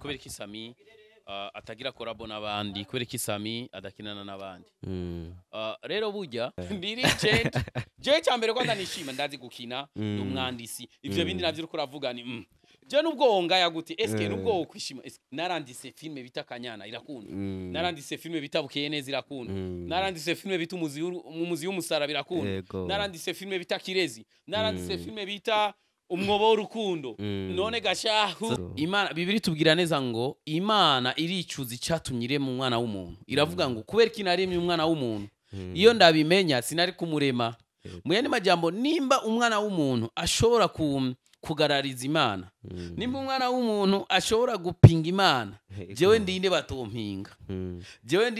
kubera iki Sami atagira korabo n'abandi kubera iki Sami adakinana n'abandi rero burya ndi legend je cyambere kwanda nishima ndazi gukina umwandisi ivyo bindi navyo uko uravuga ni je nubwo ngaya guti eske nubwo ukwishima narandise filme bita Kanyana irakunda narandise filme bita Bukeye neza irakunda narandise filme bita umuzi w'umusara birakunda narandise filme bita Kirezi narandise filme bita umwobo w'urukundo none gashahu Imana bibiri tubwira neza ngo Imana iricuza icatumyire mu mwana w'umuntu iravuga ngo kubera kinaremye umwana w'umuntu iyo ndabimenya sinari kumurema muyene majambo nimba umwana w'umuntu ashobora kugarariza Imana nimba umwana w'umuntu ashobora gupinga Imana jewe ndinde batompinga jewe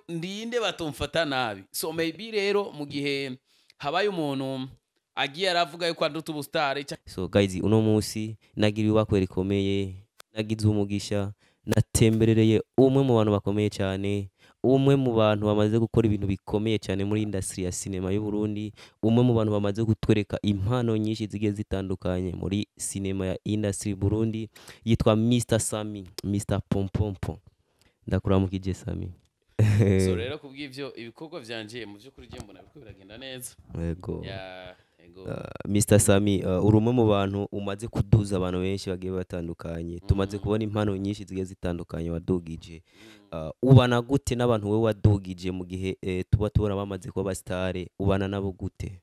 ndinde batomfata nabi so maybe rero mu gihe habaye umuntu agiye aravuga yuko aduta ubustare. So guys, uno musi nagiriwe bakwera ikomeye nagize umugisha natemberereye umwe mu bantu bakomeye cyane umwe mu bantu bamaze gukora ibintu bikomeye cyane muri industry ya cinema y'u Burundi umwe mu bantu bamaze gutwereka impano nyinshi zigiye zitandukanye muri cinema ya industry Burundi yitwa Mr Sami Mr Pompompo ndakuramukije Sami. So rero kubw'ivyo ibikorwa vyanje mu byo kuri je mbona biko biragenda neza yego Mr Sami urumwe mu bantu umaze kuduza abantu benshi bagiye batandukanye tumaze kubona impano nyinshi zigiye zitandukanye wadugije ubana gute n'abantu we wadugije mu gihe tuba tubona bamaze kuba stare ubana nabo gute?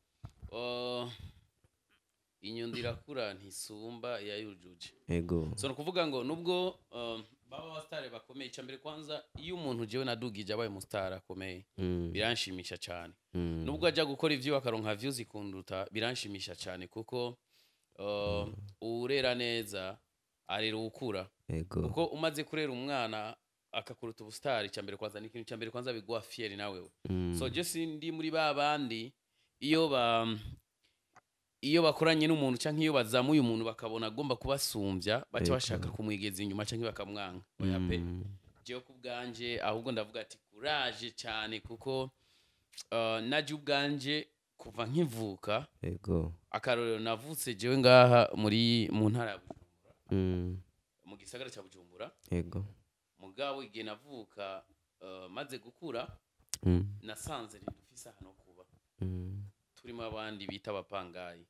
Inyundira kura ntisumba yayujuje yego so nukuvuga ngo nubwo baba bastare bakomeye cyambere kwanza iyo umuntu jewe nadugije abaye mustara akomeye biranshimisha cyane nubwo ajya gukora ivyo bakaronka views ikunduta biranshimisha cyane kuko urera neza arera ukura kuko umaze kurera umwana akakuruta ubustari cyambere kwanza n'ikintu cyambere kwanza bigwa fieri nawe so je sindi muri babandi iyo bakoranye n'umuntu canke iyo bazamuye umuntu bakabona agomba kubasumbya bace bashaka kumwigeza inyuma canke bakamwanga oya pe je kubganje ahubwo ndavuga ati courage cyane kuko naje ubganje kuva nkivuka yego akarorero navutse jewe ngaha mu ntara ya Bujumbura mu gisagara cya Bujumbura yego mugabo igihe navuka maze gukura nasanze ndufisa hano kuba turimo abandi bita abapangayi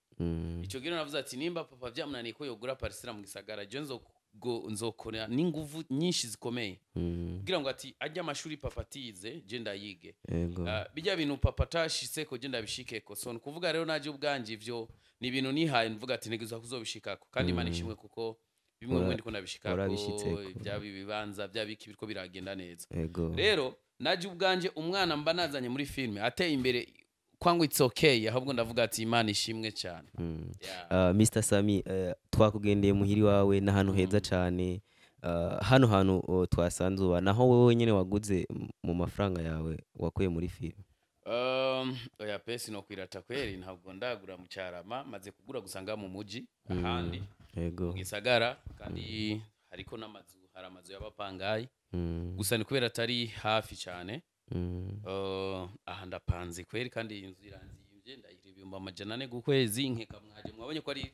ico gino navuze ati nimba papa vyamunaniye ko yogura parcela mu gisagara je nzokora n'inguvu nyinshi zikomeye kugira ngo ati ajya amashuri papa tize je ndayige bijya bintu papa tashise ko je ndabishikeko so kuvuga rero naje ubganje ivyo ni ibintu nihaye mvuga ati nigeza kuzobishikako kandi Imana ishimwe kuko bimwe mu ndiko ndabishikako byabi bibanza byabiki biriko biragenda neza rero naje ubganje umwana mba nazanye muri filme ateye imbere kwangu it's okay ahubwo ndavuga ati Imana ishimwe cyane. Mr Sami twakugendeye muhiri wawe n'ahantu heza cyane hano hantu twasanzuba naho wewe nyene waguze mu mafaranga yawe wakuye muri film. Oya pesi no kwirata kweri ntabwo ndagura mu cyarama maze kugura gusanga mu muji ahandi yego gisagara kandi hariko n'amazu haramazu y'abapangayi gusa ni kubera atari hafi cyane aha ndapanze kweri kandi inzu iranzimvye ndayira ibihumbi amajana ane gukwezi nkeka mwaje mwabonye ko ari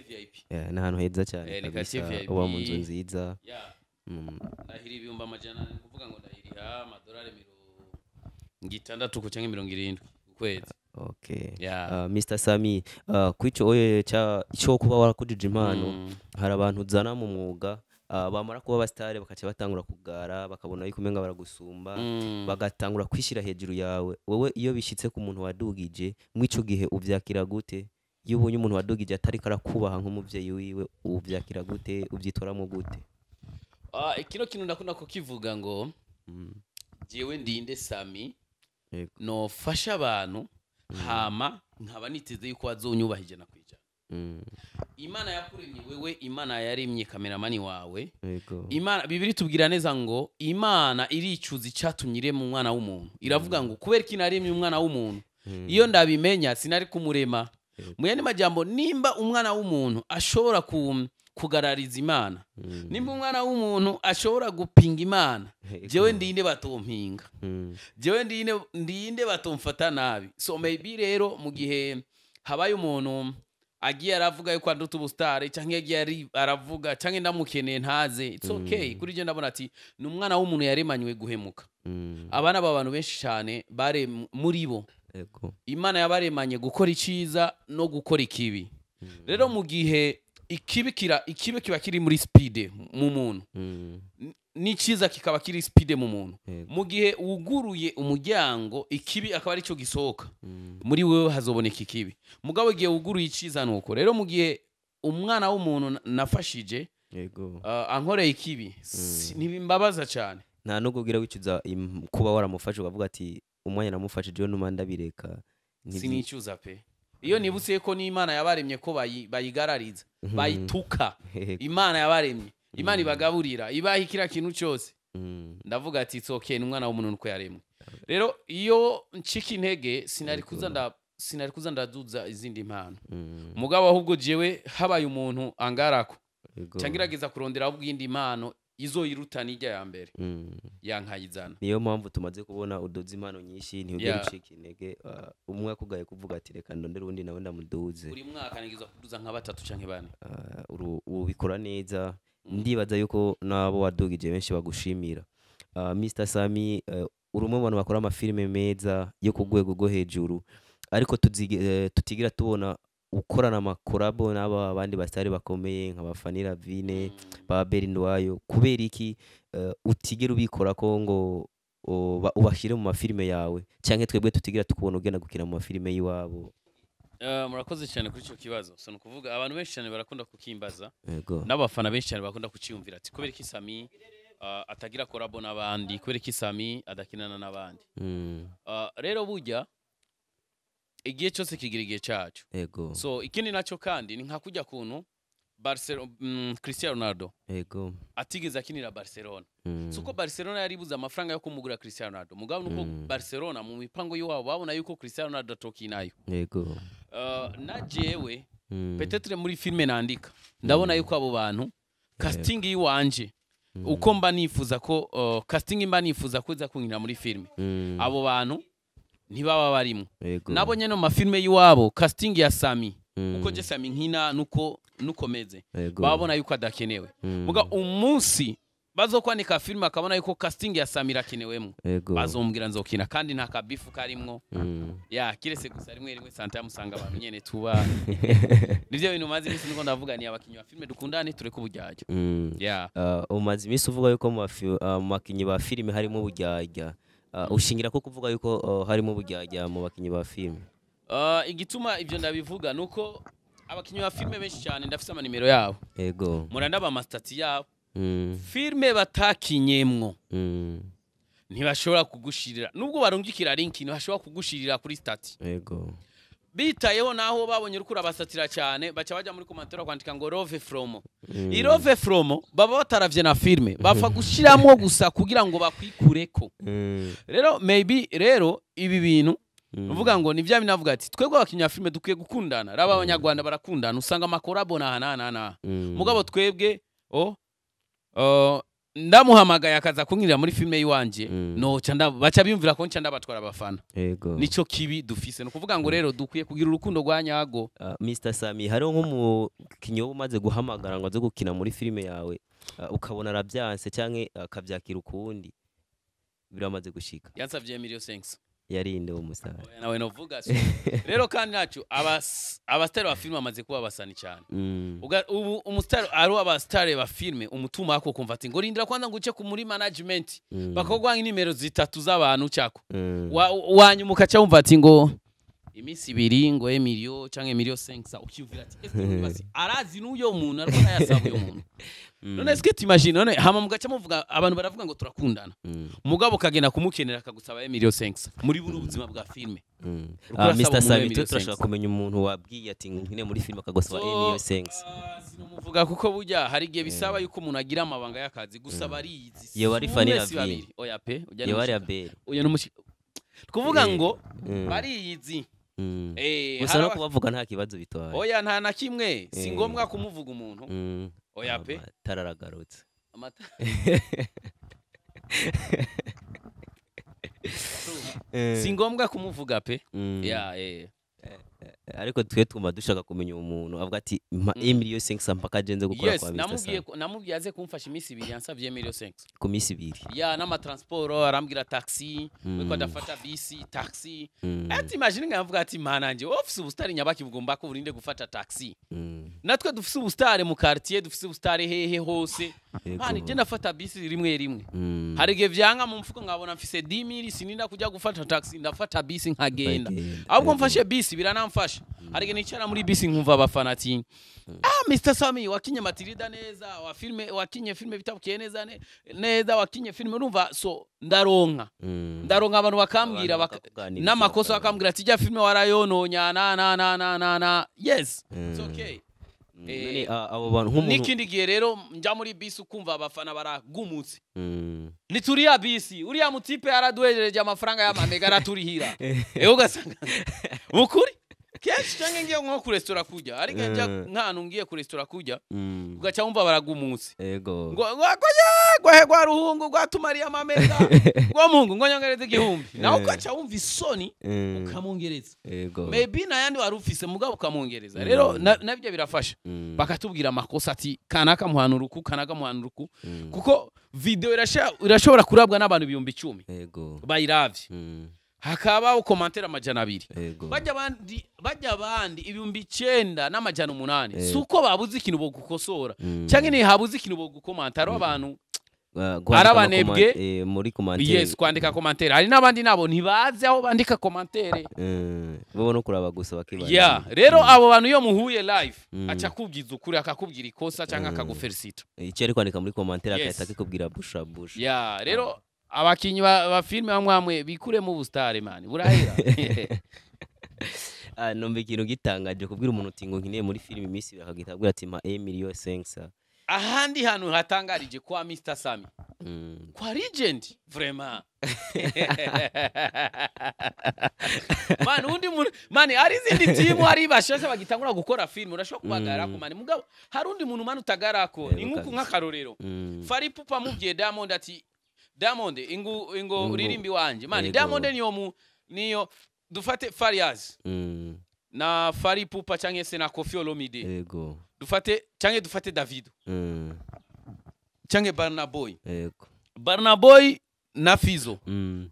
VIP n'ahantu heza cyane uba mu nzu nziza ndahira ibihumbi amajana ane kuvuga ngo ndahira amadolari 60 ku cyangwa 70 gukwezi. Okay. Mr Sami kwico oye cyo kuba warakujije impano hari abantu uzana mu mwuga bamara kuba bastare bakaca batangura kugara bakabona yuko umenga baragusumba bagatangura kwishira hejuru yawe wewe iyo bishitse ku muntu wadugije mwico gihe uvyakira gute iyo ubonye umuntu wadugije atari karakubaha nk'umuvyeyi wiwe uvyakira gute ubyitoramo gute? Ikino kintu ndakunda ko kivuga ngo jewe ndinde Sami no fasha abantu hama nkaba niteze yuko azonyubahije na kwijana Imana yakuremye wewe Imana yaremye kameramani wawe Imana bibiri tubwira neza ngo Imana iricuza icatumyire mu mwana w'umuntu iravuga ngo kubera kinaremye umwana w'umuntu iyo ndabimenya sinari kumurema muyene majambo nimba umwana w'umuntu ashobora kugarariza Imana nimba umwana w'umuntu ashobora gupinga Imana jewe ndinde batompinga jewe ndinde batomfata nabi so maybe rero mu gihe habaye umuntu agiye aravuga yuko anduta ubustare canke yagiye aravuga canke ndamukeneye ntaze it's okay kuri je ndabona ati ni umwana w'umuntu yaremanywe guhemuka abana b'abantu benshi cyane bare muri bo Imana yabaremanye gukora iciza no gukora ikibi rero mu gihe ikibi kiba kiri muri speed mu muntu n'iciza kikaba kiri speed mu muntu mu gihe uguruye umuryango ikibi akaba ari cyo gisohoka muri wewe hazoboneka ikibi mugabo gihe uguruye iciza nuko rero mu gihe umwana w'umuntu nafashije ankoreye ikibi ntibimbabaza cyane nta no kugira wicuza kuba waramufashe ukavuga ati umwanya namufashije yo numa ndabireka sinicuza pe iyo nibutse ko n'Imana yabaremye ko bayigarariza bayituka Imana yabaremye Imana ibagaburira ibaha ikira kintu cyose ndavuga ati it's okay n'umwana w'umuntu nuko yaremwe rero iyo ncika intege sinari kuza ndaduza izindi mpano mugabo ahubwo jewe habaye umuntu angarako cyangirageza kurondera ubwindi impano izoyirutana ijya ya mbere yankayizana niyo mpamvu tumaze kubona udoza impano nyinshi ntiyugera ucika intege umwe akugaye kuvuga ati reka ndondere undi nawe ndamuduze buri mwaka nigizwa kuduza nka 3 canke 4 ubikora neza ndibaza yuko nabo wadugije benshi bagushimira Mr Sami uri umwe mu bantu bakora amafilme meza yo ku rwego rwo hejuru ariko tutigira tubona ukorana amakorabo n'aba abandi basitari bakomeye nka bafanira Vine ba Berindwayo kubera iki utigera ubikora ko ngo ubashire mu mafilme yawe canke twebwe tutigira tukubona ugenda gukina mu mafilme yiwabo murakoze cyane kuri cyo kibazo so nukuvuga abantu benshi cyane barakunda kukimbaza n'abafana benshi cyane bakunda kuciyumvira ati kubera iki Sami atagira korabo n'abandi kubera iki Sami adakinana n'abandi rero burya igihe cyose kigira igihe cyacu so ikindi nacyo kandi ni nka kujya kuntu Cristiano Ronaldo atigeze akinira Barcelona suko Barcelona yaribuza amafaranga yo kumugura Cristiano Ronaldo mugabo nuko Barcelona mu mipango yiwabo babona yuko Cristiano Ronaldo atokinayo na jewe peut-être muri filme nandika ndabona yuko abo bantu casting yiwanje uko mba nifuza ko casting mba nifuza ko za kunkina muri filme abo bantu ntibaba barimo nabo nyene mu mafilme yiwabo casting ya Sami uko je Sami nkina nuko meze babona yuko adakenewe muga umunsi bazokwanika filme akabona yuko casting ya Sami rakenewemo bazombwira nzokina kandi nta kabifu karimwo kirese gusa rimwe santa yamusanga abantu nyene tuba nivyo bintu mazi bisi niko ndavuga ni abakinyi ba filme dukundane tureko ubujyajya umazi bisi uvuga yuko mu makinyi ba filme harimo ubujyajya ushingira ko kuvuga yuko harimo ubujyajya mu bakinyi ba filme igituma ivyo ndabivuga nuko abakinyi ba filme benshi cyane ndafise amanimero yabo murandaba amastati yabo filme batakinyemwo ntibashobora kugushirira nubwo barungikira link ntibashobora kugushirira kuri stati bitayeho naho babonye urukura basatira cyane baca baja muri commentaire kwandika ngo love from love from baba bataravye na filme bafa gushiramo gusa kugira ngo bakwikureko rero maybe rero ibi bintu uvuga ngo nivya binavuga ati twebwe abakinya filme dukwiye gukundana raba abanyarwanda barakundana usanga makorabo na mugabo twebwe ndamuhamagaye akaza kunkirira muri filme yiwanje no baca biyumvira ko nca ndabatwara abafana nico kibi dufise no kuvuga ngo rero dukwiye kugira urukundo rwa nyago Mr Sami hariho nk'umukinyo umaze guhamagara ngo aze gukina muri filme yawe ukabona arabyanse canke akavyakira ukundi biramaze gushika yansavye $1,500,000 yarinde wo musare nawe novuga so rero kandi nacu abastari ba filme amaze kuba basani cyane ubu umustari ari abastari ba filme umutuma wako kumva ati ngo rindira kwanza nguce ku muri management bakogwanga nimero 3 z'abantu cyako wanyumuka cya umva ati ngo imisi 2 ngo Emilio canke $1,500,000 ukivira ati basi arazi n'uyo muntu ariko yasaba uyo muntu none eske t'imagine none hama mugaca muvuga abantu baravuga ngo turakundana mugabo kagenda kumukenera akagusaba $1,500,000 muri buru buzima bwa filme Mr Sami turashaka kumenya umuntu wabwiye ati nkine muri filme akagusaba $1,500,000 sinomuvuga kuko burya hari gihe bisaba yuko umuntu agira amabanga y'akazi gusaba arizi yo bari fanira Vine oya pe yo bari abere oya n'umushi kuvuga ngo bariyizi gusa no kubavuga nta kibazo bitwaye oya nta na kimwe si ngombwa kumuvuga umuntu oya pe tararagarutse si ngombwa kumuvuga pe ariko twe twuma dushaka kumenya umuntu avuga ati Emilio 500 mpaka agenze gukora kwa Mr Sami. Namubwiye aze kumfasha imisi 2 yansavye Emilio 5 ku misi 2 ya n'ama transport arambwira taxi wiko ndafata bisi taxi ati imagine ngavuga ati mananje office ubustari nyabaki bugomba ko burinde gufata taxi natwe dufise ubustari mu quartier dufise ubustari hehe hose mani je ndafata bisi rimwe harige vyanga mu mfuko ngabona mfise 10000 sininda kujya gufata taxi ndafata bisi nkagenda ahubwo mfashe bisi biranamfasha harige nicara muri bisi nkumva abafana ati Mr Sami wakinye matirida neza wakinye filme bitabukiye neza wakinye filme urumva so ndaronka abantu bakambwira n'amakosa bakambwira ati jya filme warayononya na yes it's okay abo bantu nk'umuntu nikindi gihe rero njya muri bisi ukumva abafana baragumutse nituriya bisi uriya mutipe araduhejeje amafaranga y'amamega araturihira ugasanga mukuri kenshi cyangwa ngiye nko ku restaurant kujya ariko njya nk'ahantu ngiye ku restaurant kujya ugaca wumva baragumutse yego gwa ruhungu gwatumariya amamega gwa mungu ngo nyongereze igihumbi naho ugaca wumva isoni ukamongereza yego maybe na yandi warufise mugabo ukamongereza rero nabyo birafasha bakatubwira amakosa ati kanaka muhanuruku kuko video irashobora kurabwa n'abantu 10,000 yego bayiravye hakaba ukomentera amajana 2 bajya abandi 9,000 n'amajana 8 suko babuze ikintu bo gukosora cyangwa ni habuze ikintu bo gukomantara abantu arabanebwe muri commentaire yes kwandika commentaire hari nabandi nabo ntibaze aho bandika commentaire bo no kuraba gusa bakibana rero abo bantu yo muhuye live acha kubwiza ukuri akakubwira ikosa cyangwa akagufelicita icyo ari kwandika muri commentaire akahita akikubwira busha rero abakinyi ba filme bamwe bikure mu bustare man burahera nombe ikintu gitangaje kubwira umuntu utingo nkineye muri filme imisi bakagitabwira ati ma Emilio 500 ahandi hantu hatangarije kwa Mr Sami kwa legend vraiment man ari zindi timu ari bashasha bagitangura gukora film urashobora kubagara ko man mugabo hari undi muntu man utagarako ni nkuko nk'akarorero Fari Pupa mubye Diamond ati Diamond ingo uririmbi wanje man Diamond niyo dufate Fariaz na Fari Pupa canke se na Koffi Olomide yego dufate Davido canke Burna Boy yego Burna Boy na Fizo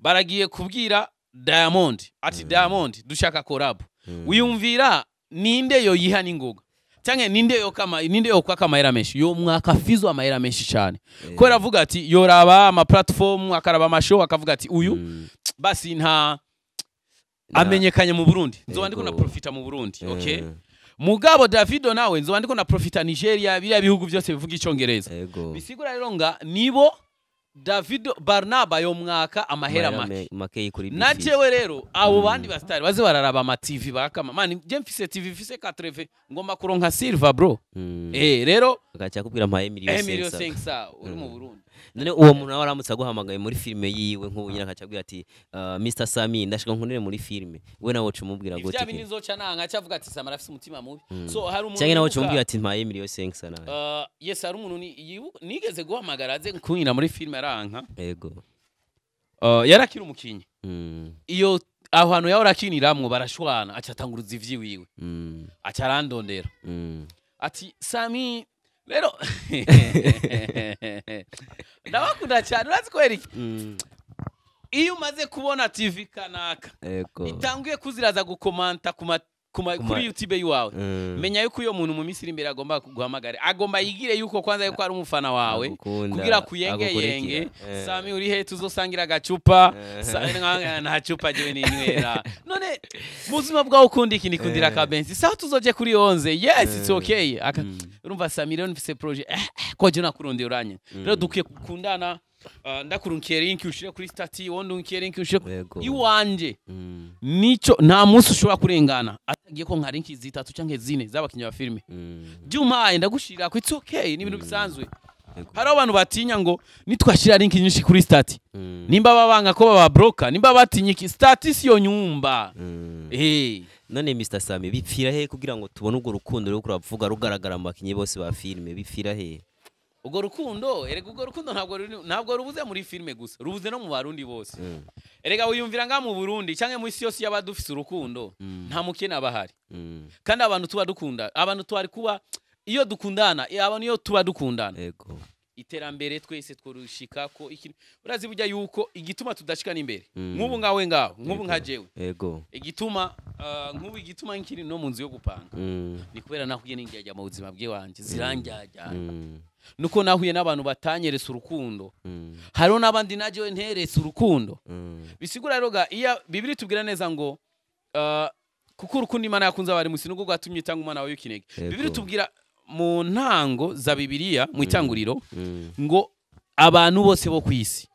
baragiye kubwira Diamond ati Diamond dushaka collab wiyumvira ninde yo yiha ningoga canke ninde yo kwaka amahera menshi yo mwaka Fizo amahera menshi cyane ko ravuga ati yoraba ama platform akaraba amashow akavuga ati uyu basi nta amenyekanye mu Burundi nzoba ndiko na profita mu Burundi okay mugabo Davido nawe nzoba ndiko na profita Nigeria biriya bihugu byose bivuga icongereza bisigura rero nga nibo Davido Barnaba yo mwaka amahera make kuri najewe rero abo bandi bastari baze bararaba ama TV bakama man je mfise TV mfise 80 ngomba kuronka silver bro rero agacha kubwira ama Emilio 500 uri mu Burundi none uwo muntu waramutse aguhamagaye muri filme yiwe nk'ubunyira akacabwira ati Mr Sami ndashaka nkunire muri filme we nawo cumubwira gute ivya bintu zoca nanga acavuga ati Samara afise umutima mubi so hari umuntu cyangwa nawo cumubwira ati ma Emilio 500 nawe yes hari umuntu nigeze guhamagara aze kunira muri filme aranka yego yarakira umukinyi iyo aho hantu yahorakiniramwo barashwana acatanguruza ivyiwiwe acarandondera ati Sami rero ndabakunda cyane urazi ko Eric iyo umaze kubona TV kanaka itanguye kuziraza gukomanta kuri YouTube yiwawe menya yuko uyo muntu mu misiri imbere agomba kuguhamagara agomba yigire yuko kwanza yuko ari umufana wawe kugira kuyenge Sami uri he tuzosangira gacupa nta cupa jewe ninywera none muzima bwawe ukundi iki nikundira kabenzi saho tuzoje kuri 11 yes it's okay urumva Sami rero mfise projet ko je nakurondeye uranye rero dukwiye kukundana ndakurunkiye link ushire kuri stati wondi unkiye link ushire iwanje nico nta munsi ushobora kurengana atagiye ko nka link zitatu canke zine zabakinya ba filme Juma ndagushira ko it's okay ni ibintu bisanzwe hari abantu batinya ngo nitwashira link nyinshi kuri stati nimba babanga ko baba broker nimba batinyiki stati siyo nyumba none Mr Sami bipfira he kugira ngo tubone ubwo rukundo rwo kuravuga rugaragara mu bakinyi bose ba filme bipfira he ubwo rukundo erega ubwo rukundo ntabwo rubuze muri filme gusa rubuze no mu barundi bose erega wiyumvira nga mu Burundi canke mu isi yose y'abadufise urukundo nta mukene abahari kandi abantu tuba dukunda abantu twari kuba iyo dukundana abantu iyo tuba dukundana yego iterambere twese tworushika ko ikintu urazi burya yuko igituma tudashika n'imbere nk'ubu ngawe ngaho nk'ubu nka jewe yego igituma nk'ubu igituma nkiri no mu nzu yo gupanga ni kubera nahuye n'injyajya mu buzima bwe wanje ziranjyajya nuko nahuye n'abantu batanyeresa urukundo hariho n'abandi najewe nteresa urukundo bisigura rero ga iya Bibiri tubwira neza ngo kuko urukundo Imana yakunze abari musi nuko gwatumye itanga umwana wawe w'ikinege Bibiri tubwira mu ntango za Bibiliya mu itanguriro ngo abantu bose bo kwisi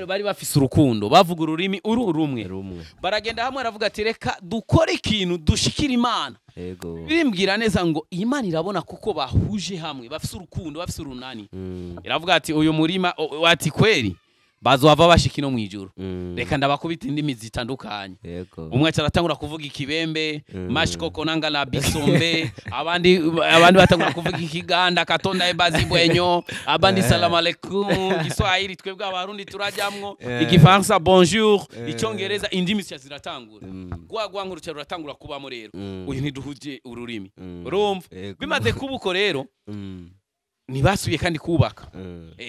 bari bafise urukundo bavuga ururimi rumwe baragenda hamwe aravuga ati reka dukore ikintu dushikira Imana yego bimbwira neza ngo Imana irabona kuko bahuje hamwe bafise urukundo bafise urunani iravuga ati uyu murima wati kweri bazohava bashika no mwijuru reka ndabakubita indimi zitandukanye umwe aratangura kuvuga ikibembe mashikoko nanga la bisombe abandi batangura kuvuga ikiganda katonda ebazibwenyo abandi salamu alaykum Giswahili twebwe abarundi turajamwo igifaransa bonjour icyongereza indimi ziratangura gwagwa nkuru ruratangura kubamo rero uyu ntiduhuje ururimi urumva bimaze kubuko rero nibasubiye kandi kubaka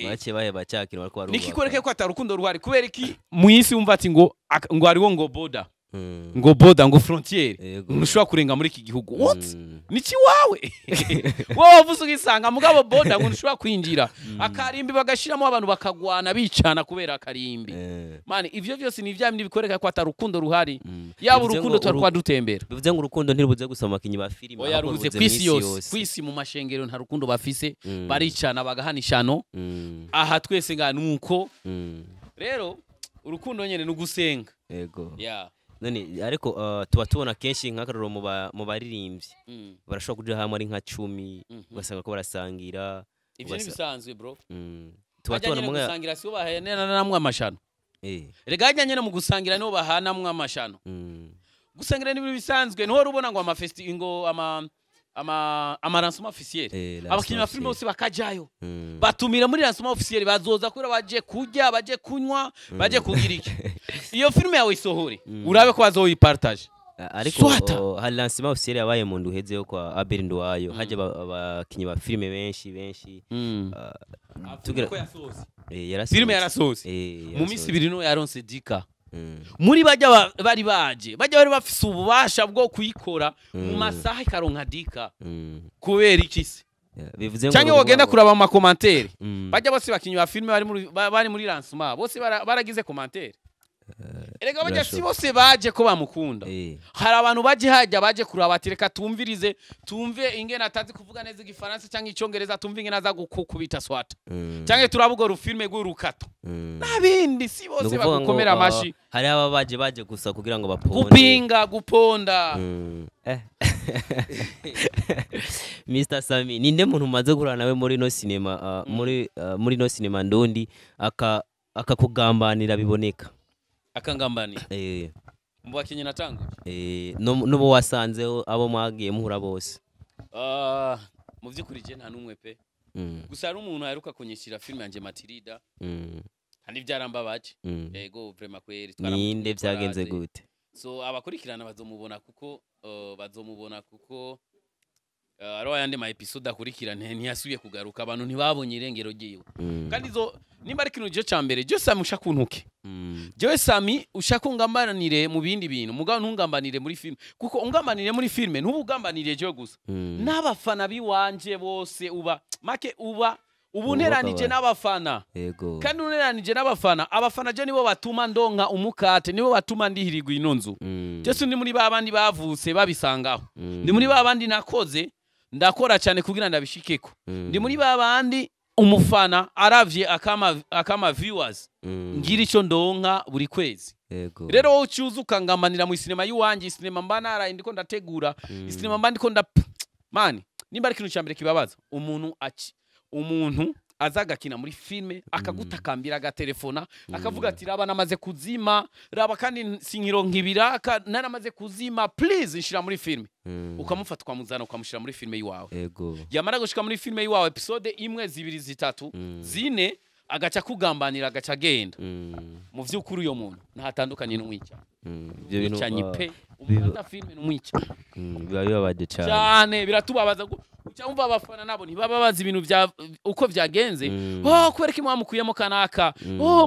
bace baye bacakira bariko barubaka nikikwereke ko atarukundo ruhari kubera iki mu isi umva ati ngo hariho ngo boda ngo frontiere ntushobora kurenga muri iki gihugu what niki wawe wowe wavuze ugisanga mugabo boda ngo ntushobora kwinjira akarimbi bagashiramo abantu bakagwana bicana kubera akarimbi mani ivyo byose ni vyamye bikwereka ko atarukundo ruhari yaba urukundo twarwa dutembera bivuze ngo urukundo ntirubuze gusoma kinyi ba filime oya rubuze kwisi yose kwisi mu mashengero nta rukundo bafise baricana bagahanishano aha twese nga nuko rero urukundo nyene nugusenga yego yeah none ariko tuba tubona kenshi nk'akaroro mu baririmbyi barashobora kuja hamwe ari nka 10 ugasanga ko barasangira ivyo nibisanzwe bro tuba tubona mu gusangira sibo bahanana namwe amashano rega ajyanye no mu gusangira niho bahanamwe amashano gusangira ni bisanzwe niho rubona ngo amafesti ngo ransoma officiel abakinyi ba filime bose bakajayo batumira muri ransoma officiel bazoza kuri baje kurya baje kunywa baje kugira iki iyo filime yawe isohore urabe ko bazoyipartage ariko hari ransoma officiel yabaye mu nduheze yo kwa Abel Ndwayo haje abakinyi ba filime benshi tugira ko yasoze filime yarasoze mu minsi 2 no yaronse dika muri bajya bari bafise ububasha bwo kuyikora mu masaha ikaronka dika kubera ikisi bivuze ngo cyangwa wogenda kuraba mu commentaire bajya bose bakinyi ba filime bari muri lancement bose baragize commentaire erega bajya si bose baje ko bamukunda hari abantu baje kuraba ati reka tumvirize tumve ingene atazi kuvuga neza igifaransa cyangwa icyongereza tumve ingene aza gukubita swata cyangwa turavuga rufilme rw'urukato nabindi si bose bagukomera amashi hari aba baje gusa kugira ngo baponde guponda Mr Sami ninde muntu umaze guhura nawe muri no cinema muri no cinema ndondi akakugambanira biboneka akangambani mu bakinyi natanguje nubo wasanzeho abo mwagiye muhura bose mu vyukuri je nta numwe pe gusa ari umuntu aheruka kunyishyira filime yanje Matilda kandi byarambabaje yego vraiment kweri ninde byagenze gute so abakurikirana bazomubona kuko aro yandi ma episode akurikirana ntiyasubiye kugaruka abantu ntibabonye irengero giwe kandi zo nimba ari kintu je cyambere je Sami ushaka kuntuke je Sami ushaka ungambanire mu bindi bintu mugabo ntungambanire muri film kuko ungambanire muri filme ntubugambanire je gusa n'abafana biwanje bose uba ubuneranije n'abafana yego kandi uneranije n'abafana abafana je nibo batuma ndonka umukate nibo batuma ndihirigwa inonzu je ndi muri babandi bavuse babisangaho ndi muri babandi nakoze ndakora cyane kugira ndabishikeko ndi muri babandi umufana aravye akama viewers ngira ico ndonka buri kwezi rero wowe ucuza ukangamanira mu cinema y'uwanjye cinema mbanara ndiko ndategura cinema mbandiko mani nimba ari kintu cyambere kibabaza umuntu azagakina muri filme akagutakambira agatelefona akavuga ati raba namaze kuzima raba kandi sinkironka ibiraka naramaze kuzima please nshira muri filme ukamufata ukamuzana ukamushira muri filme yiwawe yego yamara gushika muri filme yiwawe episode imwe zibiri zitatu zine agaca kugambanira agaca agenda mu vy'ukuri uyo muntu ntatandukanye n'umwica ibyo bintu pe umwana filme n'umwica biba bibabaje cyane biratubabaza cyangwa abafana nabo ntibababaza ibintu vya uko vyagenze kwereka imwe mukuyemo kanaka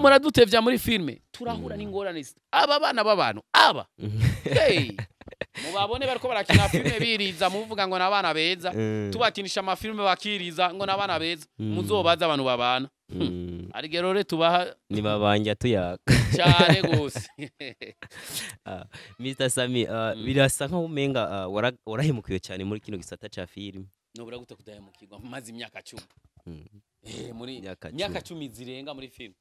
muradutevya muri filme turahura n'ingorane aba bana b'abantu aba hey mubabone bariko barakina filme biriza muvuga ngo nabana beza tubakinisha ama filme bakiriza ngo nabana beza muzobaza abantu babana arigero re tubaha ni babanja tuyaka cyane gose Mr Sami birasa nko umenga warahemukiwe cyane muri kino gisata ca filme nobura gute kudahemukirwa maze imyaka 10 muri imyaka 10 zirenga muri filme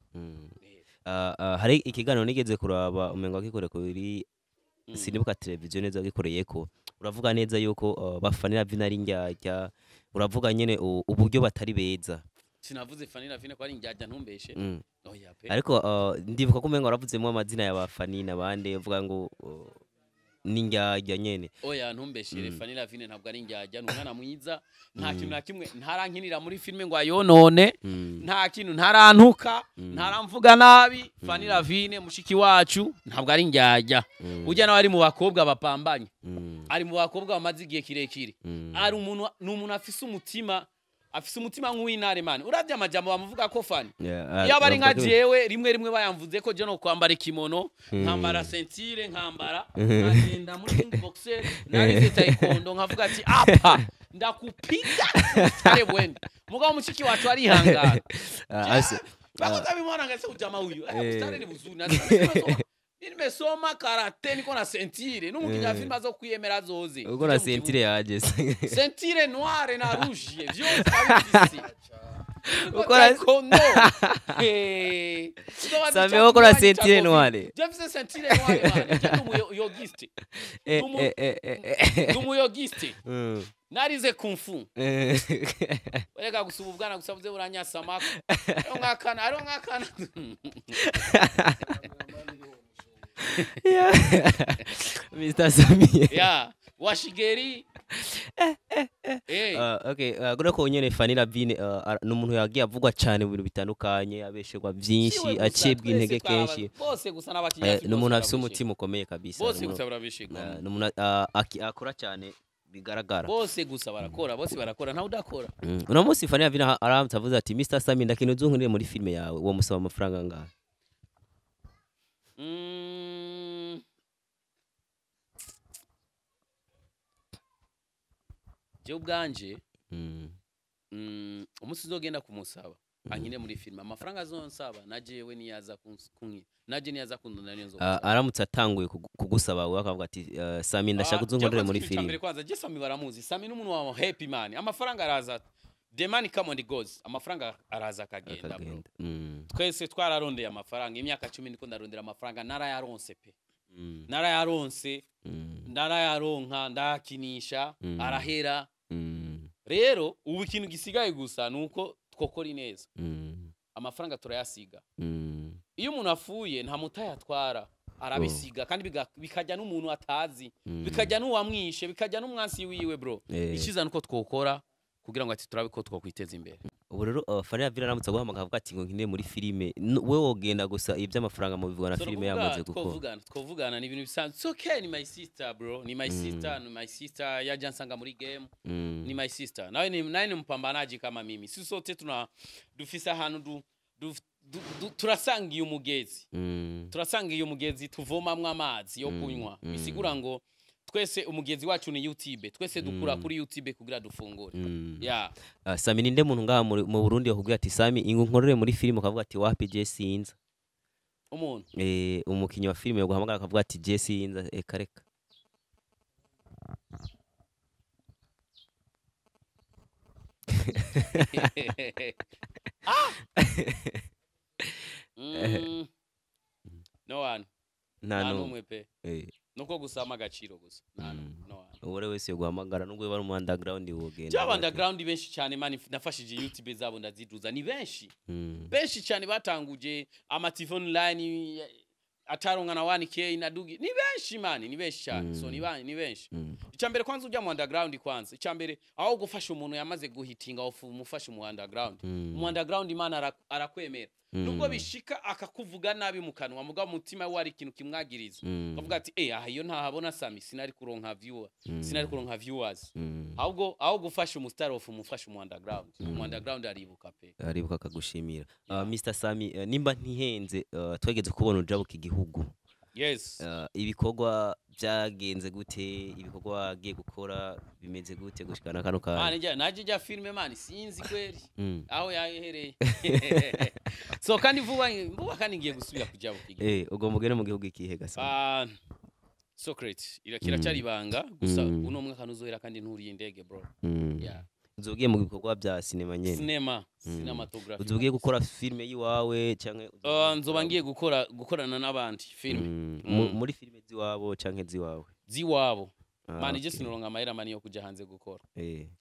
hari ikiganiro nigeze kuraba umenga kikore kuri sinibuka televiziyo neza gikoreyeko uravuga neza yuko bafanira vinari njyajya uravuga nyene uburyo batari beza sinavuze fanina vine ko ari njyajya ntumbeshe oya pe ariko ndibuka ko umenga waravuzemo amazina y'abafanina bande uvuga ngo ninjyajya nyene oya ntumbeshire fanina vine ntabwo ari njyajya n'umwana mwiza nta kintu na kimwe ntarankinira muri filme ngo ayonone nta kintu ntarantuka ntaramvuga nabi fanina vine mushiki wacu ntabwo ari njyajya ujya nawe ari mu bakobwa bapambanye ari mu bakobwa bamaze igihe kirekire ari umuntu n'umuntu afise umutima nk'uw'intare man uravye amajambo bamuvuga ko fani iyo bari nka jewe rimwe bayamvuze ko je no kwambara ikimono nkambara ceinture nkambara ngagenda muri boxer narize taekwondo nkavuga ati apa ndakupiga tare bwende mugabo mushiki wacu ari hangara bakoza bimwana ngase ujama huyu tare ni buzuni nimesoma karate niko na ceinture n'umukinya filme azo kwiyemera zoze uko na ceinture yaje ceinture noire na rouge vyose abisi uko na kondo Sami uko na ceinture noire James ceinture noire man yogiste yogiste narize kung fu wega gusububwana gusabuze buranyasa mako ari nkakana Mr Sami washigeri okay gura ko nyene fanira vine n'umuntu yagiye avugwa cyane mu bintu bitandukanye abeshegwa byinshi acibwa intege kenshi bose gusa n'abakinya n'umuntu afise umutima ukomeye kabisa bose gusa barabishigwa n'umuntu akora cyane bigaragara bose gusa barakora nta udakora uno munsi fanira vine aramutavuze ati Mr Sami ndakintu uzunkunire muri filme yawe uwo musaba amafaranga ngaho je ubwanje umunsi uzogenda kumusaba ankine muri filme amafaranga azonsaba najewe niyaza kunki naje niyaza kundona nenzo aramutse atanguye kugusaba we akavuga ati Sami ndashaka uzunkunire muri filme mbere kwanza je Sami baramuzi Sami n'umuntu wa happy man amafaranga araza the money come and goes amafaranga araza akagenda bro twese twararondeye amafaranga imyaka 10 niko ndarondera amafaranga narayaronse pe narayaronse narayaronka ndakinisha arahera rero ubu ikintu gisigaye gusa nuko twokora neza amafaranga turayasiga iyo umuntu afuye nta mutayatwara arabisiga kandi bikajya n'umuntu atazi bikajya n'uwamwishe bikajya n'umwansi wiwe bro ikiza nuko twokora kugira ngo ati turabe ko twokwiteza imbere ubu rero Fanira Villa aramutse guhamagara avuga ati ngo nkine muri filme we wogenda gusa iby'amafaranga mu bivugwa na filme yamaze gukora twovugana ni ibintu bisanzwe it's okay ni my sister bro ni my sister yaje nsanga muri game ni my sister nawe ni mpambanaji kama mimi sisi sote dufisa ahantu turasangiye umugezi tuvomamwe amazi yo kunywa bisigura ngo twese umugezi wacu ni YouTube twese dukura kuri YouTube kugira dufungure Sami ninde muntu ngaha mu Burundi yakubwira ati Sami inkorere muri filme akavuga ati wapi je sinza umuntu umukinyi wa filme yo guhamagara akavuga ati je sinza kareka no one nta numwe pe nuko gusama agaciro gusa no one uwore wese yoguhamagara nubwo bari mu underground wogenda cyaba underground benshi cyane man nafashije YouTube zabo ndaziduza ni benshi cyane batanguje ama TV online ataronga na 1k na dugi ni benshi man ni benshi cyane so ni benshi icyambere kwanza ujya mu underground kwanza icyambere aho gufasha umuntu yamaze guhitinga ofu umufasha mu underground man arakwemera nubwo bishika akakuvuga nabi mu kanwa muga mutima wari ikintu kimwagiriza avuga ati aha iyo ntahabona Sami sinari kuronka viewers ahubwo gufasha umustar of umufasha mu underground aribuka pe aribuka akagushimira Mr Sami nimba ntihenze twegeze kubona ujabuka igihugu yes ibikorwa byagenze gute ibikorwa agiye gukora bimeze gute gushikana kano kandi naje ja filme man sinzi kweli aho yahereye so kandi vuba kandi ngiye gusubira kujabuka igihugu ugomba ugene mu gihugu ikihe gasa Socrates irakira cyari banga gusa uno mwaka nuzohera kandi nturiye indege bro yeah uzogiye mu bikorwa bya cinema nyene cinematography uzogiye gukora filme yiwawe canke nzoba ngiye gukorana n'abandi filme muri filme ziwabo canke ziwabo mani je sinoronga amahera mani yo kuja hanze gukora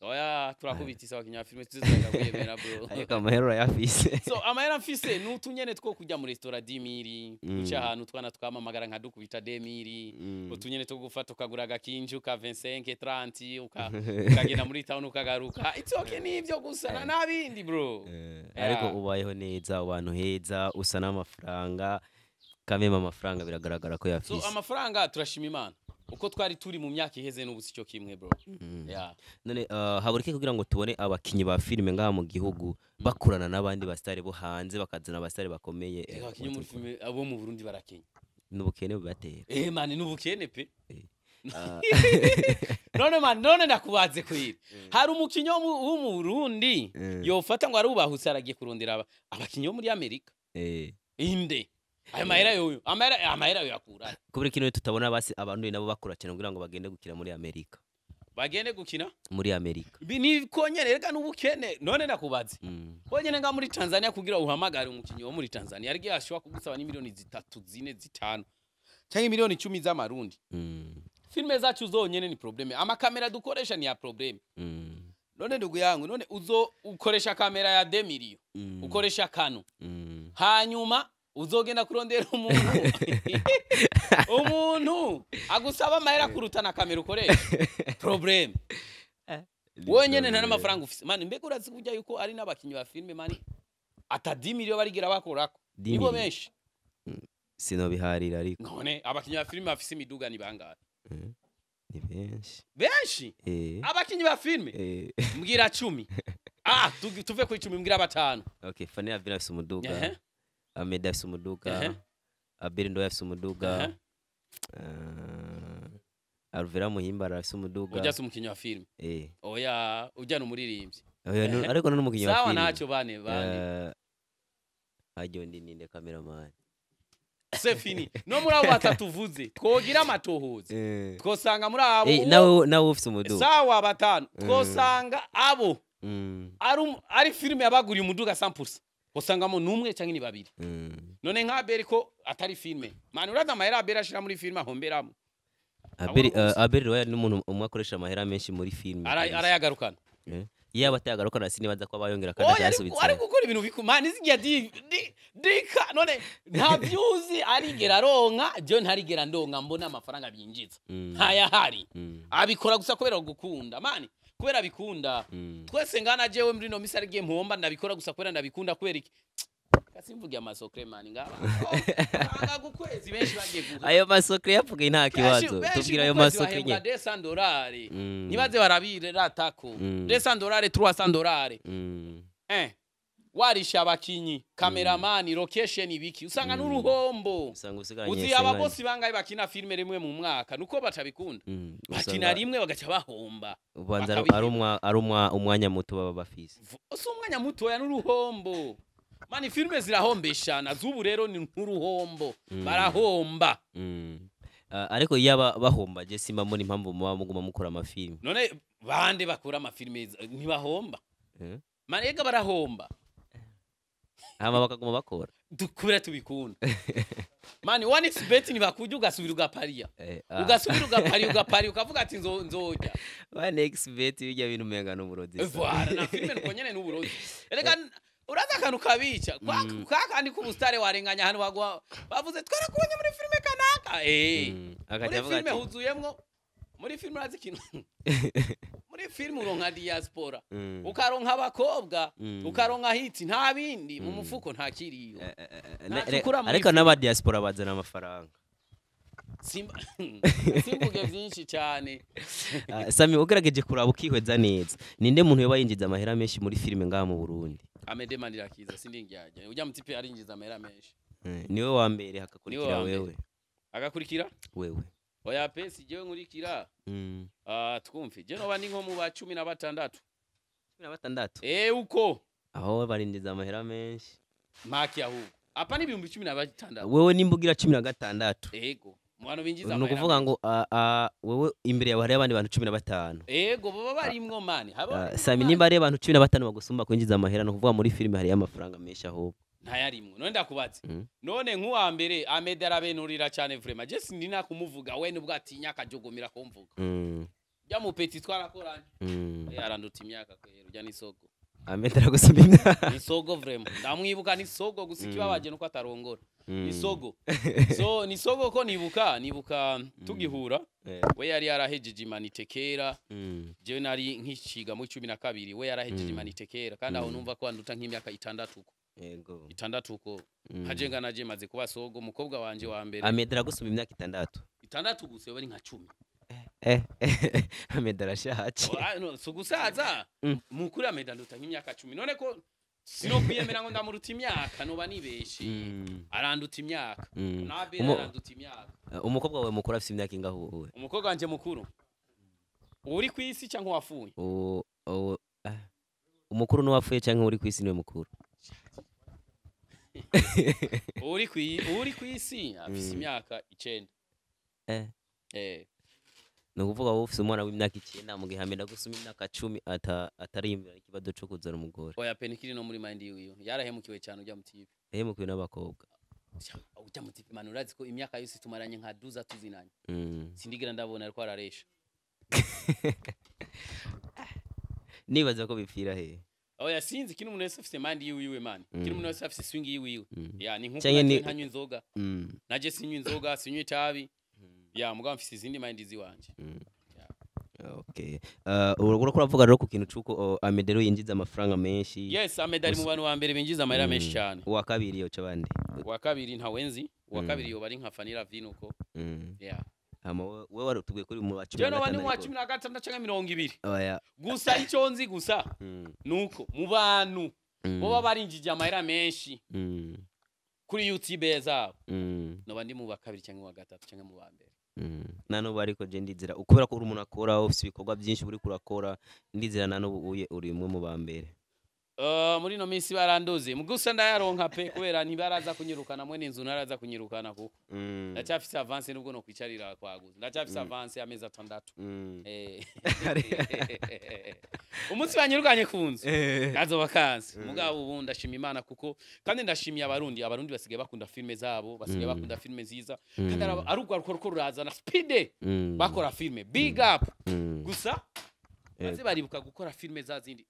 oya turakubitisa abakinya filme tuzaga kuyemera bro ayo kamahera yafise so amahera mfise nutunyene two kujya mu restaurant 10,000 uca ahantu twana twamamagara nka dukubita 2,000 utunyene two gufata ukagura agakinju ka 25 30 ukagenda muri town ukagaruka it's okay nivyo gusana nabindi bro ariko ubayeho neza abantu heza usa n'amafaranga kamema amafaranga biragaragara ko yafise so amafaranga turashima Imana uko twari turi mu myaka iheze n'ubusi cyo kimwe bro none haburike kugira ngo tubone abakinyi ba filme ngaha mu gihugu bakurana n'abandi bastare bo hanze bakazana abastare bakomeye abakinyi muri filme abo mu Burundi barakenya n'ubukene bubatera man n'ubukene pe none nakubaze kwira hari umukinyi wo mu Burundi yofata ngo arubahutse aragiye kurondera abakinyi bo muri Amerika inde amahera yo yakura kubera kintu tutabona basi abantu nabo bakura cyane kugira ngo bagende gukina muri Amerika muri Amerika ni konyene reka n'ubukene none nakubaze konyene nga muri Tanzania kugira uhamagare umukinyi wo muri Tanzania arige ashobora kugusaba ni miliyoni 3 4 5 cyangwa miliyoni 10 z'amarundi filme zacu zonyene ni probleme amakamera dukoresha ni ya probleme none ndugu yangu none ukoresha kamera ya 2 miliyo ukoresha kano hanyuma uzogenda kurondera umuntu agusaba amahera kurutana kamera ukoresha problem wonyene nta n'amafaranga ufise man mbega urazi kujya yuko ari n'abakinyi ba filme man ata 10 miliyo barigira bakorako nibo benshi sino biharira ariko none abakinyi ba filme bafise imiduga ni bangahe ni benshi abakinyi ba filme mbwira 10 tuve ku 10 mbwira 5 okay Fane Avina afise umuduga Ameda afise umuduga Abeli ndo afise umuduga Alvera Muhimbara afise umuduga ujya umukinyi wa filme oya ujya no muririmbyi ariko no umukinyi wa filme sawa naco bane ajyo ndinde cameraman c'est fini no muri abo batatuvuze twogira amatohoze twosanga muri abo nawe ufise umuduga sawa batanu twosanga abo ari filme yabaguriye umuduga 100% usangamo numwe cyangwa ni babiri none nka Abeli ko atari filme man uraza amahera Abeli ashira muri filme ahomberamo Abeli roya n'umuntu umwakoresha amahera menshi muri filme arayagarukana yaba atayagarukana sinibaza ko abayongera kandi yasubitse ari gukora ibintu bikumana izigiye dika none nta byuzi arigera ronka je ntarigera ndonga mbona amafaranga byinjiza ntaya hari abikora gusa kubera gukunda mani kubera bikunda twese ngana jewe muri no misari game mpomba ndabikora gusa kubera ndabikunda kubera iki kasimvuga amasokre mani ngaba gukwezi benshi bagiye guha ayo masokre yapfuge nta kibazo tubwira ayo masokre nye $200 nibaze barabire ratako $200 $300 warisha abakinyi cameraman location ibiki usanga n'uruhombo uzi ababosi bangaye bakina filme rimwe mu mwaka nuko batabikunda bakina rimwe bagaca bahomba ubanza ari umwanya muto baba bafise uso umwanya muto ya n'uruhombo mani filme zirahombeshana zubu rero ni n'uruhombo barahomba ariko yaba bahomba je simba muri impamvu muba muguma mukora amafilme none bande bakora amafilme ntibahomba mani ega barahomba hama bakaguma bakora dukure tubikunda mani 1xbet nibakujya ugasubira ugapariya ugasubira ugapariya ukavuga ati nzojya 1xbet bijya bintu menga n'uburozi voilà na filme nuko nyene n'uburozi erega uraza akantu kabica kandi kubustare warenganya hano bavuze twarakubonye muri filme kanaka muri filme huzuyemwo muri filme urazi kintu muri filme uronka diaspora ukaronka abakobwa ukaronka hiti nta bindi mu mufuko nta kiriyo ariko n'aba diaspora bazana amafaranga simbuge byinshi cyane Sami ugerageje kuraba ukihweza neza ninde muntu yoba yinjiza amahera menshi muri filme ngaha mu Burundi Amede Manirakiza sindingyajya ujya mutipe arinjiza amahera menshi niwe wa mbere hakakurikira wewe agakurikira wewe oya pesi jewe nkurikira twumve je no bandi nko mu ba 16 uko aho barinjiza amahera menshi maki ahubwo apa ni 16 wewe nimbugira 16 ego mwana binjiza amahera nukuvuga ngo wewe imbere yawe hari abandi bantu 15 ego baba barimwo mani Sami nimba ari abantu 15 bagusumba kwinjiza amahera nukuvuga muri filme hari amafaranga menshi ahubwo ntayarimwe none ndakubaza none nk'uwa mbere Amede arabenurira cyane vraiment je sindina kumuvuga we nubwo atinya akajogomira ko mvuga ya mu petit twarakoranye aranduta imyaka kwera ujya nisoko Amede aragusumba imyaka nisogo vraiment ndamwibuka nisogo gusikibabaje nuko atarongora nisogo so nisogo ko nibuka tugihura we yari yarahejeje imanitekera je nari nkiciga mu 12 we yarahejeje imanitekera kandi aho numva ko anduta nk'imyaka 6 uko yego 6 uko hajenga naje maze kuba sogo umukobwa wanje wa mbere Amede aragusumba imyaka 6 gusa bari nka 10 Amede arashaje no so gusaza mukuri Amede anduta nk'imyaka 10 none ko sino kwiyemera ngo ndamuruta imyaka noba nibeshi aranduta imyaka nabe aranduta imyaka umukobwa wawe mukuru afite imyaka ingaho wowe umukobwa wanje mukuru uri kwisi cyangwa wafuye umukuru no wafuye cyangwa uri kwisi niwe mukuru uri kwisi afite imyaka 9 nukuvuga wowe ufite umwana w'imyaka 9 mu gihe Amede agusumba imyaka 10 atarimbira ikibazo cyo kuzana umugore oya penikiri no muri mind yiwe yarahemukiwe cyane ujya mutipe yahemukiwe n'abakobwa ujya mutipe man urazi ko imyaka yose tumaranye nka 12 tuzinanye sindigira ndabona ariko araresha nibaza ko bipfira he oya sinzi kino umuntu wese afite mind yiwe man kino umuntu wese afite swing yiwe ya ni nkuko ntanywa inzoga naje sinywa inzoga sinywa itabi ya mugabo mfise izindi mind ziwanje okay uravuga rero ku kintu cuko Amede rero yinjiza amafaranga menshi yes Amede ari mu bantu wa mbere binjiza amahera menshi cyane uwa kabiri yo cabandi uwa kabiri ntawenzi uwa kabiri yo bari nka Fanira Vino ko yeah wewe warutuguye kuri mu 16 je no bandi mu 16 cyangwa 20 oya gusa icyo nzi gusa nuko mu bantu bo barinjije amahera menshi kuri YouTube zabo no bandi mu bakabiri cyangwa wa gatatu cyangwa mu bambere nano bariko je ndizira ukubera ko uri umuntu akora ofisi bikorwa byinshi buri kurakora ndizira nano uri umwe mu bambere muri no minsi barandoze mugusa ndayaronka pe kubera ntibaraza kunyirukana mwe n'inzu naraza kunyirukana kuko ndacyafise avance nubwo no kwicarira kwaguza ndacyafise avance amezi 6 umunsi banyirukanye kunzu nazo bakanze mugabo ubu ndashima Imana kuko kandi ndashimiye abarundi basigaye bakunda filme zabo basigaye bakunda filme nziza kandi arugwa ruko ruraza na speed bakora filme big up gusa baze baribuka gukora filme zazindi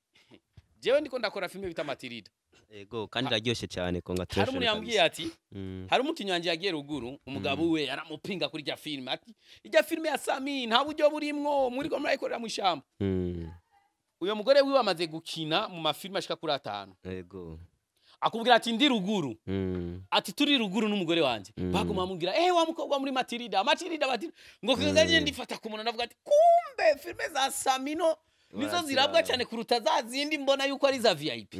jewe ndiko ndakora filme bita Matilda yego kandi ragyoshe cyane congratulations hari umuntu yambwiye ati hari umukinyi wanje yagiye ruguru umugabo we aramupinga kuri rya filme ati irya filme ya Sami nta buryo burimwo muri ko murayikorera mu ishamba uyo mugore wiwe amaze gukina mu mafilme ashika kuri 5 yego akubwira ati ndi ruguru ati turi ruguru n'umugore wanje baguma mubwira wa mukobwa muri Matilda bati ngo kizaje ndifata ku muntu navuga ati kumbe filme za Samino nizo zirabwa cyane kuruta zazindi mbona yuko ari za VIP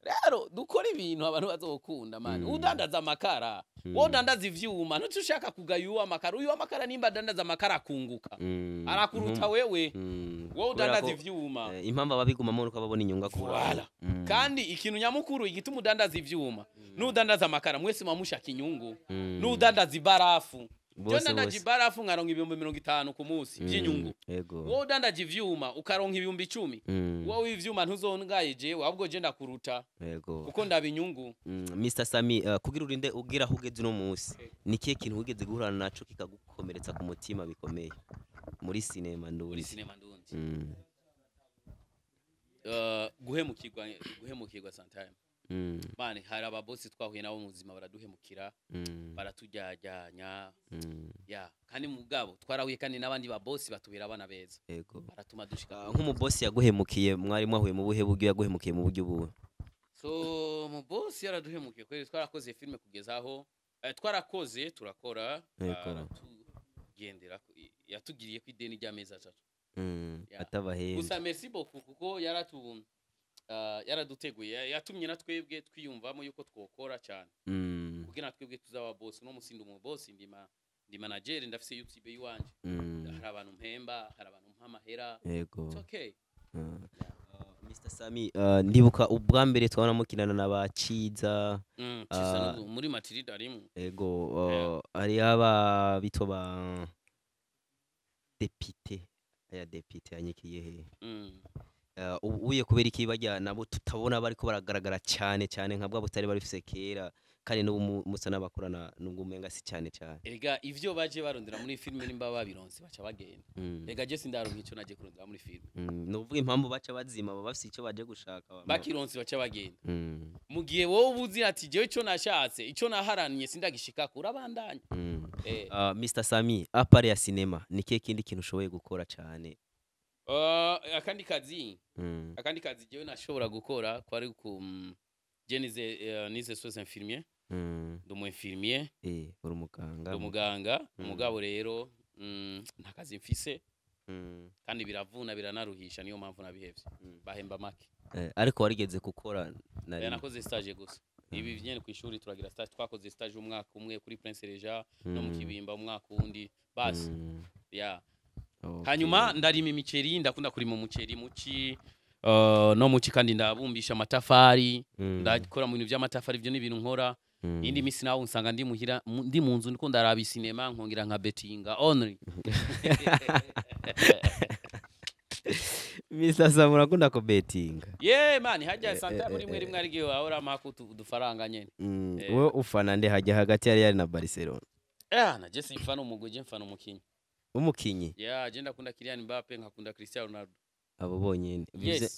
rero dukora ibintu abantu bazokunda man udandaza amakara wo dandaza ivyuma ntushaka kugayuwa amakara uyu amakara nimba dandaza amakara kunguka arakuruta wewe wo udandaza ivyuma impamba babiguma mu nuko babona inyunga ku wala kandi ikintu nyamukuru igituma udandaza ivyuma n'udandaza amakara mwese mamushaka inyungu n'udandaza ibarafu bose ndandaje barafu nkaronka ibihumbi 50 ku munsi by'inyungu wowe udandaje ivyuma ukaronka ibihumbi 10 wowe ivyuma ntuzongaye jewe ahubwo je ndakuruta kuko ndaba inyungu. Mr Sami kugira urinde ugira hugeze no munsi ni kiye kintu ugeze guhurana naco kikagukomeretsa ku mutima bikomeye muri sinema ndundi guhemukirwa sometime mane hari ababosi twahuye nabo mu buzima baraduhemukira baratujyajyanya kandi mugabo twarahuye kandi n'abandi babosi batubira abana beza baratuma dushika nk'umubosi yaguhemukiye mwari mwahuye mu buhe buryo yaguhemukiye mu buryo buwe? So mu bosi yaraduhemukiye kweri twarakoze filme kugeza aho twarakoze turakora tugendera yatugiriye ku ideni ry'amezi 3 atabahe gusa merci beaucoup kuko yaraduteguye yatumye na twebwe twiyumvamo yuko twokora cyane kugira twebwe tuzaba boss no musinda mu boss ndi manager ndafise YouTube yiwanje hari abantu mpemba hari abantu mpamahera it's okay. Mr Sami ndibuka ubwa mbere twabona mukinana n'abaciza muri Matilda rimwe ari aba bitwa ba député aya député yanyikiye he ubuye kubera iki bajya nabo tutabona bariko baragaragara cyane nkabwa butari barifise kera kandi no musa nabakorana nubwo umenga si cyane ega ivyo baje barondera muri filme nimba babironse baca bagenda ega je sindaronka ico naje kurondera muri filme no uvuga impamvu baca bazima bafise ico baje gushaka bakironse baca bagenda mu gihe wowe ubuzi ati jewe ico nashatse ico naharaniye sindagishika kurabandanya. Mr Sami apare ya cinema ni kiye kindi kintu ushoboye gukora cyane? Akandi kazi jewe nashobora gukora kwari ku nize soze infirmier ndumu infirmier uri umuganga umugabo rero nta kazi mfise kandi biravuna biranaruhisha niyo mpamvu nabihevye bahemba make ariko warigeze gukora nakoze stage gusa ibi nyene ku ishuri turagira stage twakoze stage umwaka umwe kuri Prince Regis no mu Kibimba umwaka wundi basi hanyuma ndarima imiceri ndakunda kurima umuceri muci no muci kandi ndabumbisha amatafari ndakora mu bintu by'amatafari byo n'ibintu nkora indi misi nawo nsanga ndi muhira ndi mu nzu ndiko ndaraba cinema nkongira nka bettinga only. Mr Sami urakunda ko bettinga? Man hajya santa muri mwe rimwe arigiye wahora makutu udufaranga nyene wowe ufana nde hajya hagati ya Real na Barcelona? Na je simfana umugwe je mfana umukinyi umukinyi je ndakunda Kylian Mbappe nkakunda Cristiano Ronaldo abo bonyene uri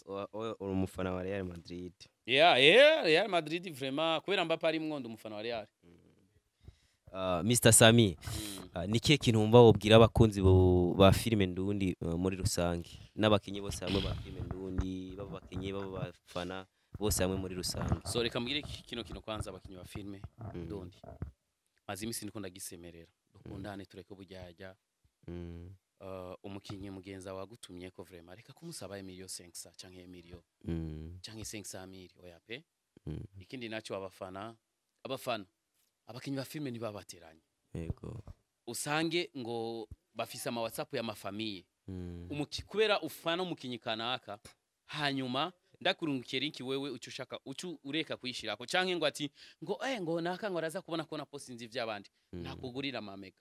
umufana wa Real Madrid? Real Madrid vraiment kubera Mbappe ari mwondo umufana wa Real. Mr Sami ni kiye kintu umva wobwira abakunzi ba filme ndundi muri rusange n'abakinyi bose hamwe ba filme ndundi baba bakinyi baba bafana bose hamwe muri rusange? So reka mbwire kino kwanza abakinyi ba filme ndundi mazimi siniko ndagisemerera dukundane tureke bujyajya umukinyi mugenza wagutumye ko vraiment reka kumusaba Emilio 500 canke Emilio canke 500 oya pe ikindi naco abafana abakinyi ba filme nibabateranye usange ngo bafise ama WhatsApp ya mafamiye kubera ufana umukinyi kanaka hanyuma ndakurungukiye linki wewe ucushaka ureka kuyishirako canke ngo ati ngo naka ngo araza kubona ko na postinzi vy'abandi nakugurira amamega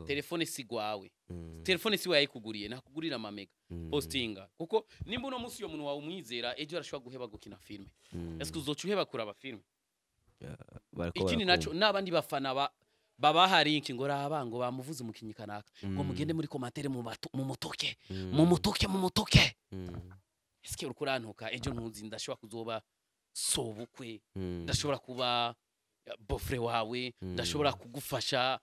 telefone sigwawe telefone siwe yayikuguriye nakugurira amamega postinga kuko nimba uno musi yo muntu wawe umwizera ejo arashobora guheba gukina filme est-ce que uzocuheba kuraba filme? Ikindi naco nabandi bafana babaha linki ngo raba ngo bamuvuze umukinyi kanaka ngo mugende muri commentaire mu mutoke eske urukurantuka ejo ntuzi ndashobora kuzoba sobukwe ndashobora kuba bofre wawe ndashobora kugufasha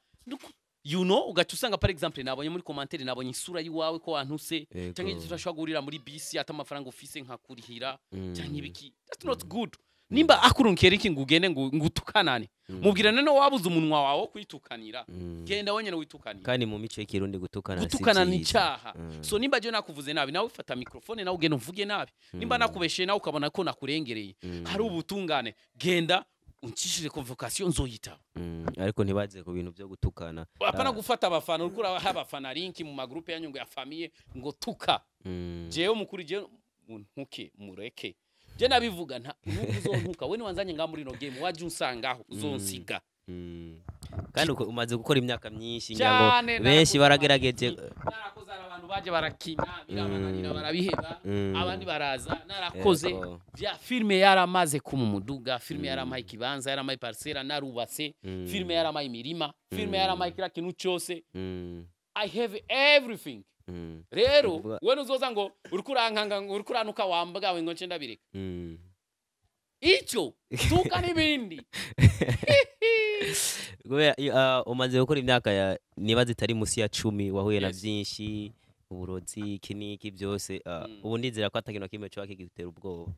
ugaca usanga par exemple nabonye muri commentaire nabonye isura yiwawe ko wantuse cyangwa turashobora gurira muri bisi ata amafaranga ufise nkakurihira cyangwa ibiki that's not good. Nimba akurunkera iki ngugende ngutukanane mubwirane no wabuze umunwa wawe kwitukanira genda wonyene witukanira kandi mu mico y'ikirundi gutukana ni cyaha. So nimba je nakuvuze nabi nawe ufata microphone nawe ugenda uvuge nabi nimba nakubeshe nawe ukabona ko nakurengereye hari ubutungane genda uncishije convocation nzoyita ariko ntibaze ku bintu byo gutukana apana gufata abafana urukura abafana linki mu magroupe yanyungu ya famille ngo tuka jewe mukuri je ntuke mureke je nabivuga nta uzontuka we niwanzanye nga muri no game waje unsangaho uzonsiga kandi umaze gukora imyaka myinshi ngira ngo benshi baragerageje narakoze abantu baje barakina birabananira barabiheba abandi baraza narakoze vya filme yaramaze kumumuduga filme yaramaye ikibanza yaramaye parcela narubatse filme yaramaye imirima filme yaramaye kila kintu cyose I have everything rero we nuzoza ngo urikurankanga urikuranuka wambwawe ngo nce ndabireka icyo tuka nibindi umaze gukora imyaka nibaza itari musi ya 10 wahuye na byinshi uburozi kiniki byose ubu ndizera ko atakintu kimwe cyo akigitera ubwoba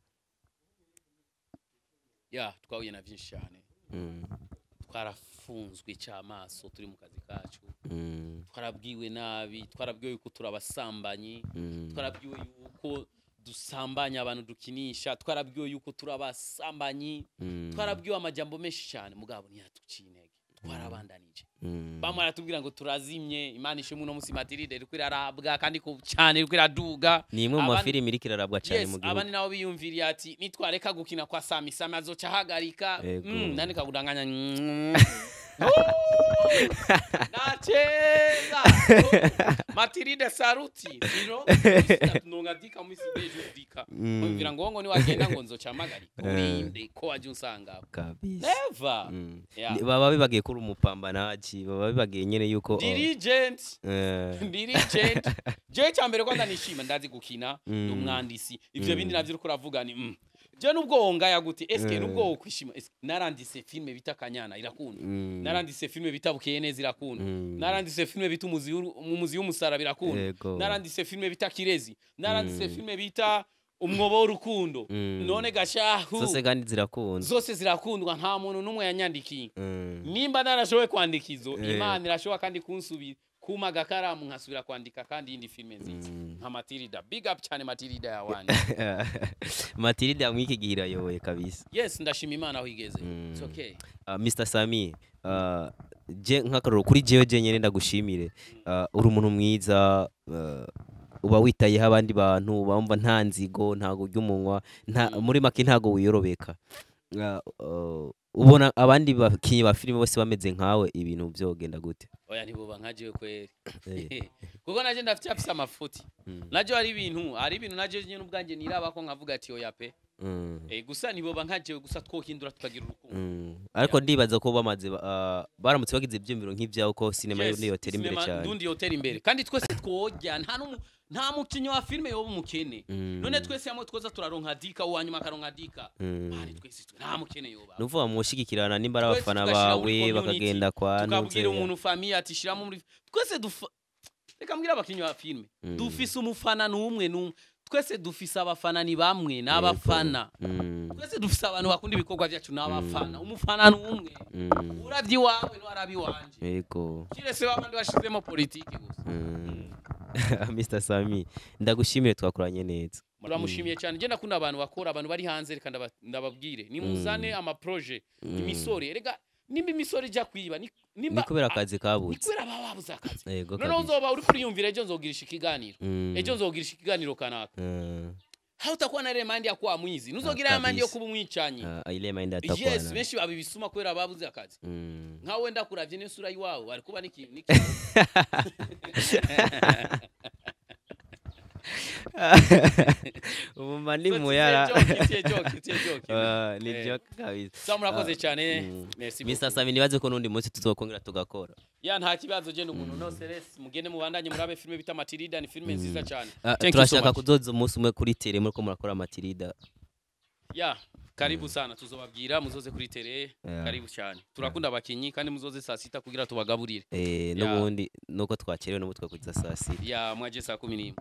twahuye na byinshi cyane twarafunzwe cyamaso turi mu kazi kacu twarabwiwe nabi twarabwiwe yuko turabasambanyi twarabwiwe yuko dusambanya abantu dukinisha twarabwiwe yuko turabasambanyi twarabwiwe amajambo menshi cyane mugabo ntiyatuciye intege twarabandanije bamwe aratubwira ngo turazimye Imana ishimwe no musi Matilde iri kwirarabwa kandi ko cyane iri kwiraduga ni imwe mu mafilimi iri kirarabwa cyane mu gihugu abandi nabo biyumviriye ati nitwareka gukina kwa Sami azoca hagarika nani kagudanganya nacheza Matilde saruti nongadika mwisi dejudika mvira ngo ni wagenda ngo nzoca magarika urinde ko waje unsanga kabisa never baba bibagiye kuri umupambanaji baba bibagiye nyene yuko dirigent je cyambere ko ndanishima ndazi gukina umwandisi ivyo bindi navyo uriko uravuga ni je nubwo ngaya gute eske nubwo kwishima narandise filme bita Kanyana irakunda narandise filme bita Bukeye neza irakunda narandise filme bita umuzi w'umusara birakunda narandise filme bita Kirezi narandise filme bita umwobo w'urukundo none gashahu zose zirakundwa nta muntu numwe yanyandikiye nimba narashowe kwandikizo Imana irashowa kandi kunsubira kuma gakaramu nkasubira kwandika kandi indi filme nziza nka Matilda big up cyane Matilda yawanje Matilda yamwiki gihira yowe kabisa yes ndashima Imana aho igeze it's okay Mr Sami je nkakaroro kuri jewe nyene ndagushimire uri umuntu mwiza uba witayeho abandi bantu bamva nta nzigo ntago ry'umunwa muri make ntago wiyorobeka ubona abandi bakinyi ba filime bose bameze nkawe ibintu byogenda gute oya ntiboba nkajewe kweri kuko naje ndafite afisa amafuti naje ari ibintu naje nyine ubwanjye niraba ko nkavuga ati oya pe gusa ntiboba nkajewe gusa twohindura tukagira urukundo ariko ndibaza ko bamaze baramutse bagize ibyumviro nk'ibyaho ko sinema yo yotera imbere cyane ndundi yotera imbere kandi twese twojya nta mukinyi wa filme yoba umukene none twese hamwe twoza turaronka dika uwanyuma karonka dika bari twese nta mukene yoba nuvuga mushigikirana nimba abafana bawe bakagenda kwa tukabwira umuntu famille ati shiramo muri twese reka mbwira abakinyi wa filme dufise umufana numwe twese dufise abafana ni bamwe n'abafana twese dufise abantu bakunda ibikorwa byacu n'abafana umufana numwe uravyi wawe no arabi wanje yego kirese babandi bashizemo politiki gusa Mr Sami ndagushimire twakoranye neza muramushimiye cyane je ndakunda abantu bakora abantu bari hanze reka ndababwire ni muzane ama projet imisore rega nimba imisore ijya kwiba nimba kubera akazi kabutse kubera babuze akazi none uzoba uri kuriyumvira ejo nzogirisha ikiganiro kanaka how utakuwa na remind ya kwa mwizi nuzogira remind yo kuba umwicanyi ile mind atakwana yes benshi babibisuma kubera babuze akazi nkawe ndakuravye n'isura yiwawe ari kuba niki umani muyara ni joke kabisa samurakoze cyane merci Mr Sami nibaze ko nundi munsi tuzokongera tugakora nta kibazo je n'umuntu no stress mugende mubandanye murabe filme bita Matilda ni filme nziza cyane turashaka kuzoza umunsi umwe kuri tele muri ko murakora Matilda karibu sana tuzobabwira muzoze kuri tele karibu cyane turakunda abakinyi kandi muzoze saa 6 kugira tubagaburire n'ubundi nuko twakerewe no mutwe kuza saa 6 mwaje saa 11